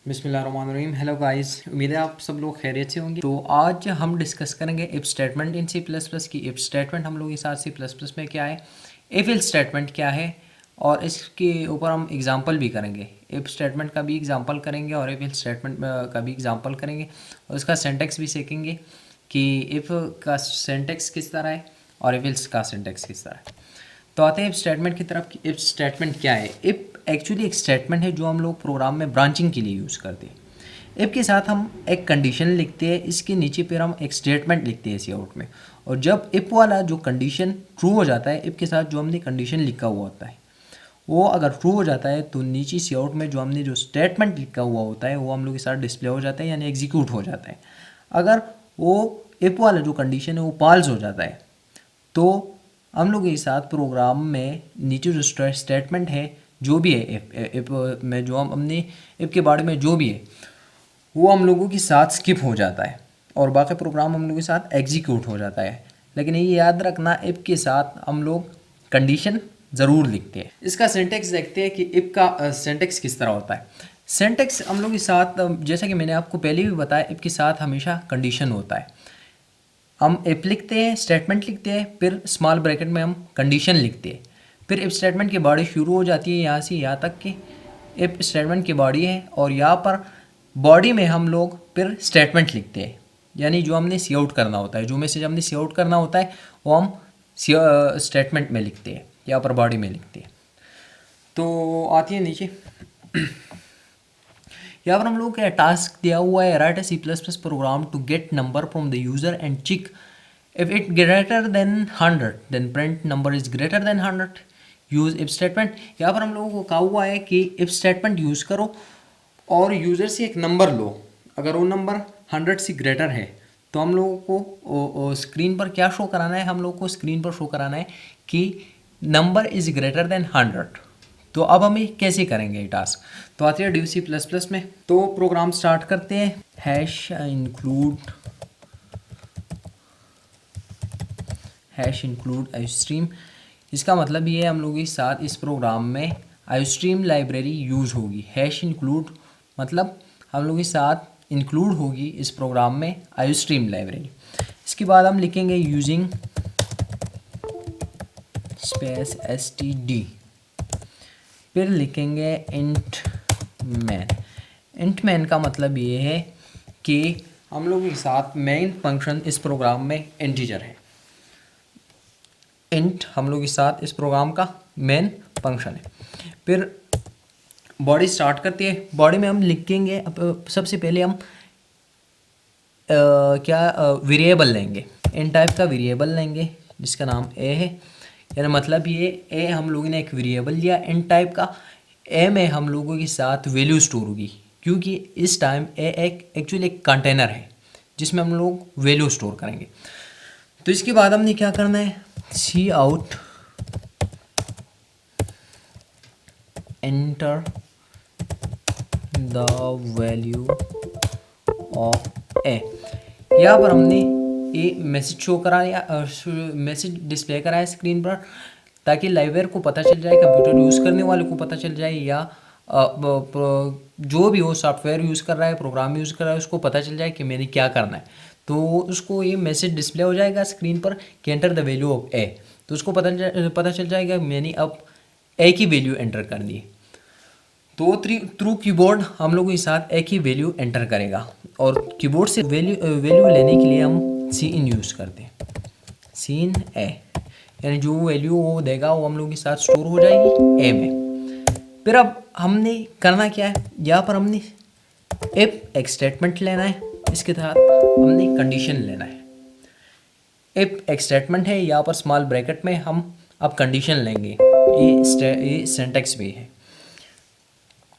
बिस्मिल्लाहिर्रहमानिर्रहीम। Hello guys, उम्मीद है आप सब लोग खैरियत से होंगे। तो आज हम डिस्कस करेंगे if statement in C plus plus की। इफ स्टेटमेंट हम लोग के साथ सी प्लस प्लस में क्या है, इफ इल स्टेटमेंट क्या है, और इसके ऊपर हम एग्जांपल भी करेंगे। इफ स्टेटमेंट का भी एग्जांपल करेंगे और इफ इल स्टेटमेंट का भी एग्जांपल करेंगे, और इसका सिंटैक्स भी सीखेंगे कि इफ़ का सिंटैक्स किस तरह है और इफ इल्स का सिंटैक्स किस तरह है। तो आते हैं इफ स्टेटमेंट की तरफ। इफ स्टेटमेंट क्या है? इफ एक्चुअली एक स्टेटमेंट है जो हम लोग प्रोग्राम में ब्रांचिंग के लिए यूज़ करते हैं। इफ के साथ हम एक कंडीशन लिखते हैं, इसके नीचे फिर हम एक स्टेटमेंट लिखते हैं सी आउट में। और जब इफ वाला जो कंडीशन ट्रू हो जाता है, इफ के साथ जो हमने कंडीशन लिखा हुआ होता है वो अगर ट्रू हो जाता है, तो नीचे सी आउट में जो हमने जो स्टेटमेंट लिखा हुआ होता है वो हम लोग के साथ डिस्प्ले हो जाता है, यानी एग्जीक्यूट हो जाता है। अगर वो इफ वाला जो कंडीशन है वो पाल्स हो जाता है, तो हम लोग के साथ प्रोग्राम में नीचे जो स्टेटमेंट है, जो भी है इफ में जो हमने इफ के बारे में जो भी है वो हम लोगों के साथ स्किप हो जाता है और बाकी प्रोग्राम हम लोगों के साथ एग्जीक्यूट हो जाता है। लेकिन ये याद रखना, इफ के साथ हम लोग कंडीशन ज़रूर लिखते हैं। इसका सिंटेक्स देखते हैं कि इफ का सिंटेक्स किस तरह होता है। सिंटेक्स हम लोग के साथ जैसा कि मैंने आपको पहले भी बताया, इफ के साथ हमेशा कंडीशन होता है। हम इफ लिखते हैं, स्टेटमेंट लिखते हैं, फिर स्मॉल ब्रैकेट में हम कंडीशन लिखते हैं। फिर इफ स्टेटमेंट की बॉडी शुरू हो जाती है यहाँ से यहाँ तक कि इफ स्टेटमेंट की बॉडी है, और यहाँ पर बॉडी में हम लोग फिर स्टेटमेंट लिखते हैं, यानी जो हमने सी आउट करना होता है, जो मैसेज हमने सी आउट करना होता है वो हम स्टेटमेंट में लिखते हैं, यहाँ पर बॉडी में लिखते हैं। तो आती है नीचे यहाँ पर हम लोग क्या टास्क दिया हुआ है, write a C plus plus program to get number from the user and check if it greater than 100 then print number is greater than 100। Use if statement, यहाँ पर हम लोगों को कहा हुआ है कि इफ स्टेटमेंट यूज़ करो और यूज़र से एक नंबर लो। अगर वो नंबर 100 से ग्रेटर है तो हम लोगों को स्क्रीन पर क्या शो कराना है, हम लोगों को स्क्रीन पर शो कराना है कि नंबर इज़ ग्रेटर देन 100। तो अब हम ये कैसे करेंगे ये टास्क? तो आते हैं ड्यू सी प्लस प्लस में। तो प्रोग्राम स्टार्ट करते हैं। Hash include iostream. इसका मतलब ये है हम लोग के साथ इस प्रोग्राम में आईस्ट्रीम लाइब्रेरी यूज़ होगी। हैश इंक्लूड मतलब हम लोग के साथ इंक्लूड होगी इस प्रोग्राम में आईस्ट्रीम लाइब्रेरी। इसके बाद हम लिखेंगे यूजिंग स्पेस std, फिर लिखेंगे इंट मैन। इंट मैन का मतलब ये है कि हम लोग के साथ मेन फंक्शन इस प्रोग्राम में इंटीजर है। इंट हम लोग के साथ इस प्रोग्राम का मेन फंक्शन है। फिर बॉडी स्टार्ट करती है। बॉडी में हम लिखेंगे, सबसे पहले हम क्या वेरिएबल लेंगे, इन टाइप का वेरिएबल लेंगे जिसका नाम ए है। यानी मतलब ये ए हम लोगों ने एक वेरिएबल लिया इन टाइप का। ए में हम लोगों के साथ वैल्यू स्टोर होगी, क्योंकि इस टाइम ए एक एक्चुअली एक कंटेनर है जिसमें हम लोग वैल्यू स्टोर करेंगे। तो इसके बाद हमने क्या करना है, cout enter the value of a. यहाँ पर हमने ये मैसेज शो कराया, मैसेज डिस्प्ले कराया स्क्रीन पर, ताकि लाइब्रेरी को पता चल जाए, कंप्यूटर यूज़ करने वाले को पता चल जाए, या जो भी हो सॉफ्टवेयर यूज़ कर रहा है, प्रोग्राम यूज़ कर रहा है, उसको पता चल जाए कि मैंने क्या करना है। तो उसको ये मैसेज डिस्प्ले हो जाएगा स्क्रीन पर कि एंटर द वैल्यू ऑफ ए। तो उसको पता चल जाएगा मैंने अब ए की वैल्यू एंटर कर दी। तो थ्रू कीबोर्ड हम लोग के साथ एक ही वैल्यू एंटर करेगा, और कीबोर्ड से वैल्यू लेने के लिए हम सी इन यूज़ करते हैं, सी इन ए, यानी जो वैल्यू वो देगा वो हम लोग के साथ स्टोर हो जाएगी ए में। फिर अब हमने करना क्या है, यहाँ पर हमने इफ एक स्टेटमेंट लेना है, इसके तहत हमने कंडीशन लेना है। इफ एक स्टेटमेंट है, यहाँ पर स्मॉल ब्रैकेट में हम अब कंडीशन लेंगे, ये सिंटैक्स भी है।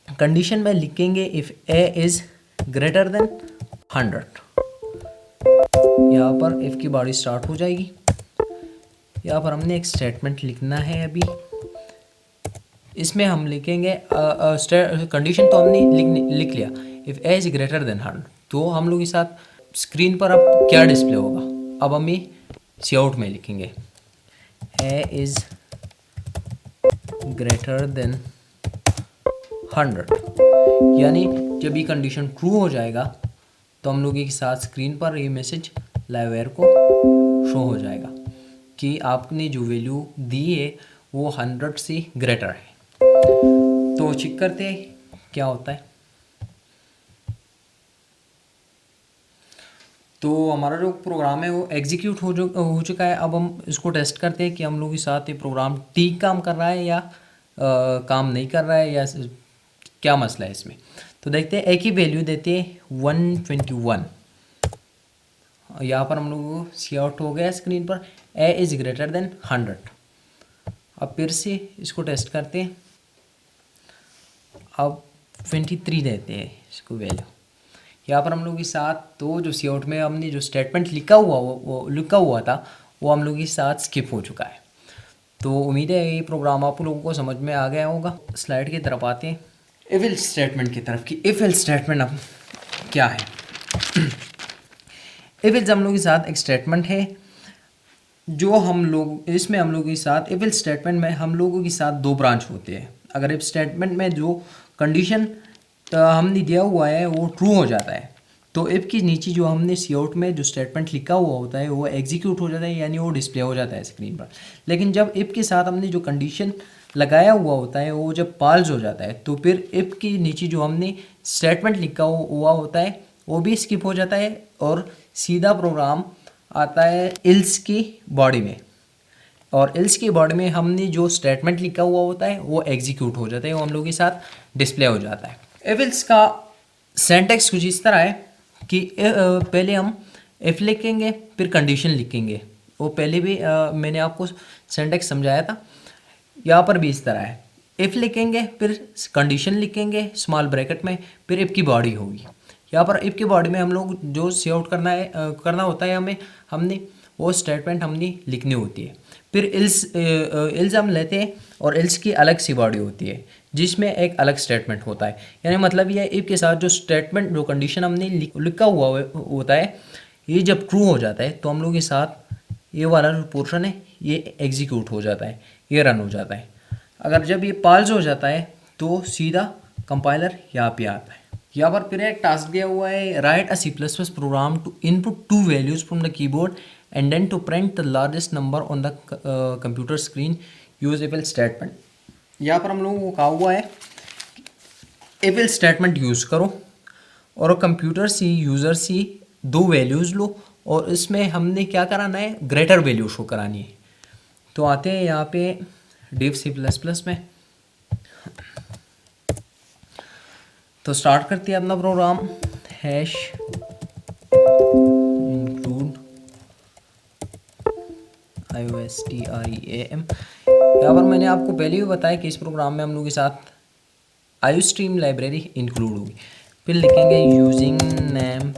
कंडीशन में लिखेंगे if A is greater than 100। यहाँ पर इफ की बॉडी स्टार्ट हो जाएगी। यहाँ पर हमने एक स्टेटमेंट लिखना है। अभी इसमें हम लिखेंगे कंडीशन तो हमने लिख लिया, if A is greater than 100। तो हम लोग के साथ स्क्रीन पर अब क्या डिस्प्ले होगा, अब हम ये सी आउट में लिखेंगे ए इज ग्रेटर देन 100, यानी जब ये कंडीशन ट्रू हो जाएगा तो हम लोग के साथ स्क्रीन पर ये मैसेज लाइववेयर को शो हो जाएगा कि आपने जो वैल्यू दी है वो 100 से ग्रेटर है। तो चेक करते हैं क्या होता है। तो हमारा जो प्रोग्राम है वो एग्जीक्यूट हो चुका है। अब हम इसको टेस्ट करते हैं कि हम लोग के साथ ये प्रोग्राम ठीक काम कर रहा है या काम नहीं कर रहा है, या क्या मसला है इसमें। तो देखते हैं, एक ही वैल्यू देते हैं 121। यहाँ पर हम लोग को सी आउट हो गया स्क्रीन पर, ए इज़ ग्रेटर देन 100। अब फिर से इसको टेस्ट करते हैं। अब 23 देते हैं इसको वैल्यू। यहाँ पर हम लोग के साथ तो जो सी आउट में हमने जो स्टेटमेंट लिखा हुआ था वो हम लोग के साथ स्किप हो चुका है। तो उम्मीद है ये प्रोग्राम आप लोगों को समझ में आ गया होगा। स्लाइड की तरफ आते हैं, इफ एल्स स्टेटमेंट की तरफ। कि इफ एल्स स्टेटमेंट अब क्या है। इफ एल्स हम लोग के साथ एक स्टेटमेंट है जो हम लोग इसमें हम लोग के साथ इफ एल्स स्टेटमेंट में हम लोगों के साथ दो ब्रांच होते हैं। अगर इफ स्टेटमेंट में जो कंडीशन हमने दिया हुआ है वो ट्रू हो जाता है तो इफ की नीचे जो हमने सी आउट में जो स्टेटमेंट लिखा हुआ होता है वो एग्जीक्यूट हो जाता है, यानी वो डिस्प्ले हो जाता है स्क्रीन पर। लेकिन जब इफ के साथ हमने जो कंडीशन लगाया हुआ होता है वो जब पाल्स हो जाता है तो फिर इफ की नीचे जो हमने स्टेटमेंट लिखा हुआ होता है वो भी स्किप हो जाता है और सीधा प्रोग्राम आता है इल्स की बॉडी में। और इल्स की बॉडी में हमने जो स्टेटमेंट लिखा हुआ होता है वो एग्जीक्यूट हो जाता है, वो हम लोग के साथ डिस्प्ले हो जाता है। इफ इल्स का सिंटैक्स कुछ इस तरह है कि पहले हम इफ लिखेंगे फिर कंडीशन लिखेंगे। वो पहले भी मैंने आपको सिंटैक्स समझाया था। यहाँ पर भी इस तरह है, इफ लिखेंगे फिर कंडीशन लिखेंगे स्मॉल ब्रैकेट में, फिर इफ की बॉडी होगी। यहाँ पर इफ की बॉडी में हम लोग जो सी आउट करना होता है हमने वो स्टेटमेंट हमने लिखनी होती है। फिर इल्स हम लेते हैं और इल्स की अलग सी बॉडी होती है जिसमें एक अलग स्टेटमेंट होता है। यानी मतलब ये इफ के साथ जो स्टेटमेंट जो कंडीशन हमने लिखा हुआ होता है ये जब ट्रू हो जाता है तो हम लोग के साथ ये वाला जो पोर्शन है ये एग्जीक्यूट हो जाता है, ये रन हो जाता है। अगर जब ये पाल्स हो जाता है तो सीधा कंपाइलर यहाँ पे आता है। यहाँ पर फिर एक टास्क दिया हुआ है, write a C++ program to input 2 values from the keyboard and then to print the largest number on the computer screen use if else statement. यहाँ पर हम लोगों को कहा हुआ है इफ एल्स स्टेटमेंट यूज़ करो और कंप्यूटर से यूज़र से 2 वैल्यूज़ लो और इसमें हमने क्या कराना है, ग्रेटर वैल्यू शो करानी है। तो आते हैं यहाँ पे डिव C++ में। तो स्टार्ट करते हैं अपना प्रोग्राम, हैश इंक्लूड IOSTREAM। यहाँ पर मैंने आपको पहले भी बताया कि इस प्रोग्राम में हम लोग के साथ IOSTream लाइब्रेरी इंक्लूड होगी। फिर लिखेंगे using name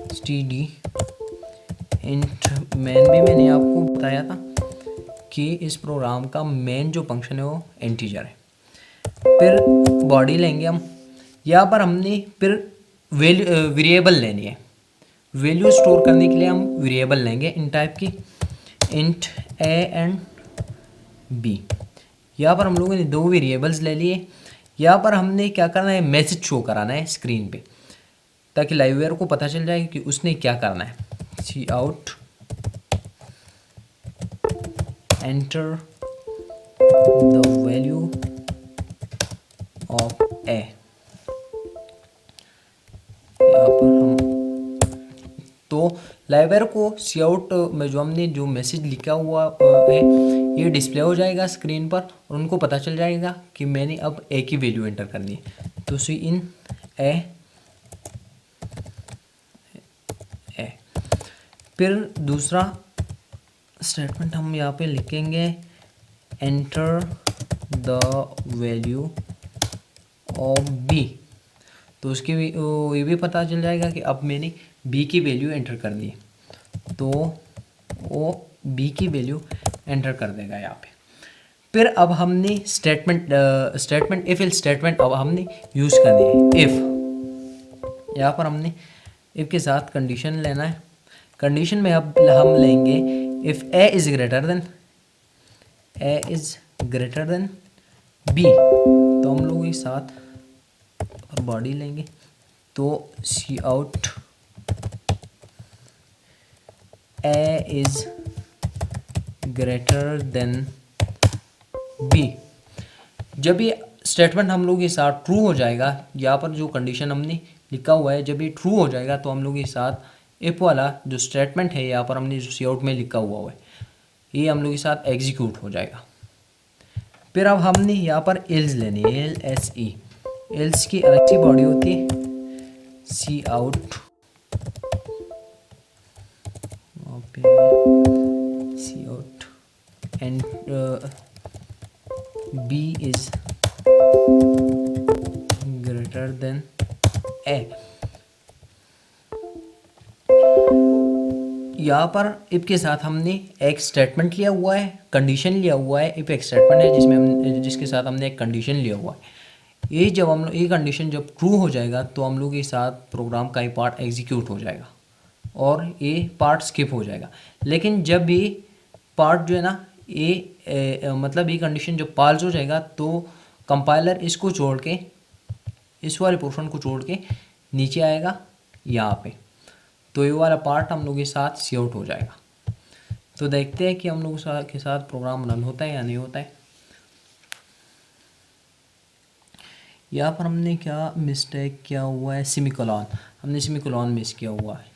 std int main भी मैंने आपको बताया था कि इस प्रोग्राम का मेन जो फंक्शन है वो इंटीजर है। फिर बॉडी लेंगे हम, यहाँ पर हमने फिर वेरिएबल लेनी है। वैल्यू स्टोर करने के लिए हम वेरिएबल लेंगे इन टाइप की, इंट a एंड b। यहाँ पर हम लोगों ने 2 वेरिएबल्स ले लिए। यहाँ पर हमने क्या करना है, मैसेज शो कराना है स्क्रीन पे ताकि लाइववेयर को पता चल जाए कि उसने क्या करना है। Cout enter the value of a. यहाँ पर हम तो लाइववेयर को सी आउट में जो हमने जो मैसेज लिखा हुआ है ये डिस्प्ले हो जाएगा स्क्रीन पर और उनको पता चल जाएगा कि मैंने अब ए की वैल्यू एंटर करनी है। तो सी इन ए। फिर दूसरा स्टेटमेंट हम यहाँ पे लिखेंगे enter the value of B. तो उसकी ये भी पता चल जाएगा कि अब मैंने बी की वैल्यू एंटर करनी है, तो वो बी की वैल्यू एंटर कर देगा यहाँ पे। फिर अब हमने स्टेटमेंट इफ एल्स स्टेटमेंट अब हमने यूज़ करनी है। इफ़ यहाँ पर हमने इफ़ के साथ कंडीशन लेना है। कंडीशन में अब हम लेंगे if a is greater than b. तो हम लोग साथ और बॉडी लेंगे, तो cout a is greater than b. जब ये स्टेटमेंट हम लोग के साथ ट्रू हो जाएगा, यहाँ पर जो कंडीशन हमने लिखा हुआ है जब ये ट्रू हो जाएगा तो हम लोग के साथ इफ वाला जो स्टेटमेंट है यहाँ पर हमने जो सी आउट में लिखा हुआ है ये हम लोग के साथ एग्जीक्यूट हो जाएगा। फिर अब हमने यहाँ पर एल्स लेनी है, एल एस ई। एल्स की अलग सी बॉडी होती है, cout cout and b is greater than a. यहाँ पर इफ के साथ हमने एक स्टेटमेंट लिया हुआ है, कंडीशन लिया हुआ है। इफ एक स्टेटमेंट है जिसमें हम जिसके साथ हमने एक कंडीशन लिया हुआ है। ये जब हम ये कंडीशन जब ट्रू हो जाएगा तो हम लोग के साथ प्रोग्राम का ये पार्ट एग्जीक्यूट हो जाएगा और ये पार्ट स्किप हो जाएगा। लेकिन जब ये पार्ट जो है ना ये मतलब ये कंडीशन जब पास हो जाएगा तो कंपाइलर इसको छोड़ के इस वाले पोर्शन को छोड़ के नीचे आएगा यहाँ पे, तो ये वाला पार्ट हम लोग के साथ सी आउट हो जाएगा। तो देखते हैं कि हम लोग के साथ प्रोग्राम रन होता है या नहीं होता है। यहाँ पर हमने क्या मिस्टेक किया हुआ है, सेमीकोलन, हमने सेमीकोलन मिस किया हुआ है।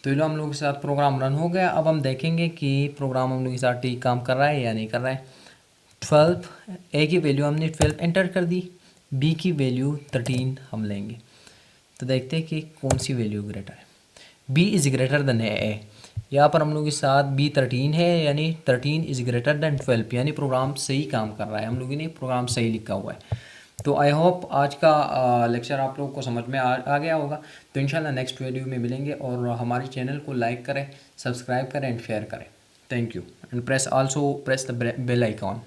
तो ये हम लोग के साथ प्रोग्राम रन हो गया। अब हम देखेंगे कि प्रोग्राम हम लोग के साथ ठीक काम कर रहा है या नहीं कर रहा है। 12 ए की वैल्यू हमने 12 एंटर कर दी, बी की वैल्यू 13 हम लेंगे। तो देखते हैं कि कौन सी वैल्यू ग्रेटर है। B is greater than a. यहाँ पर हम लोग के साथ बी 13 है यानी 13 इज़ ग्रेटर देन 12, यानी प्रोग्राम सही काम कर रहा है, हम लोगों ने प्रोग्राम सही लिखा हुआ है। तो आई होप आज का लेक्चर आप लोगों को समझ में आ गया होगा। तो इंशाल्लाह नेक्स्ट वीडियो में मिलेंगे और हमारे चैनल को लाइक करें, सब्सक्राइब करें एंड शेयर करें। Thank you and press the bell icon.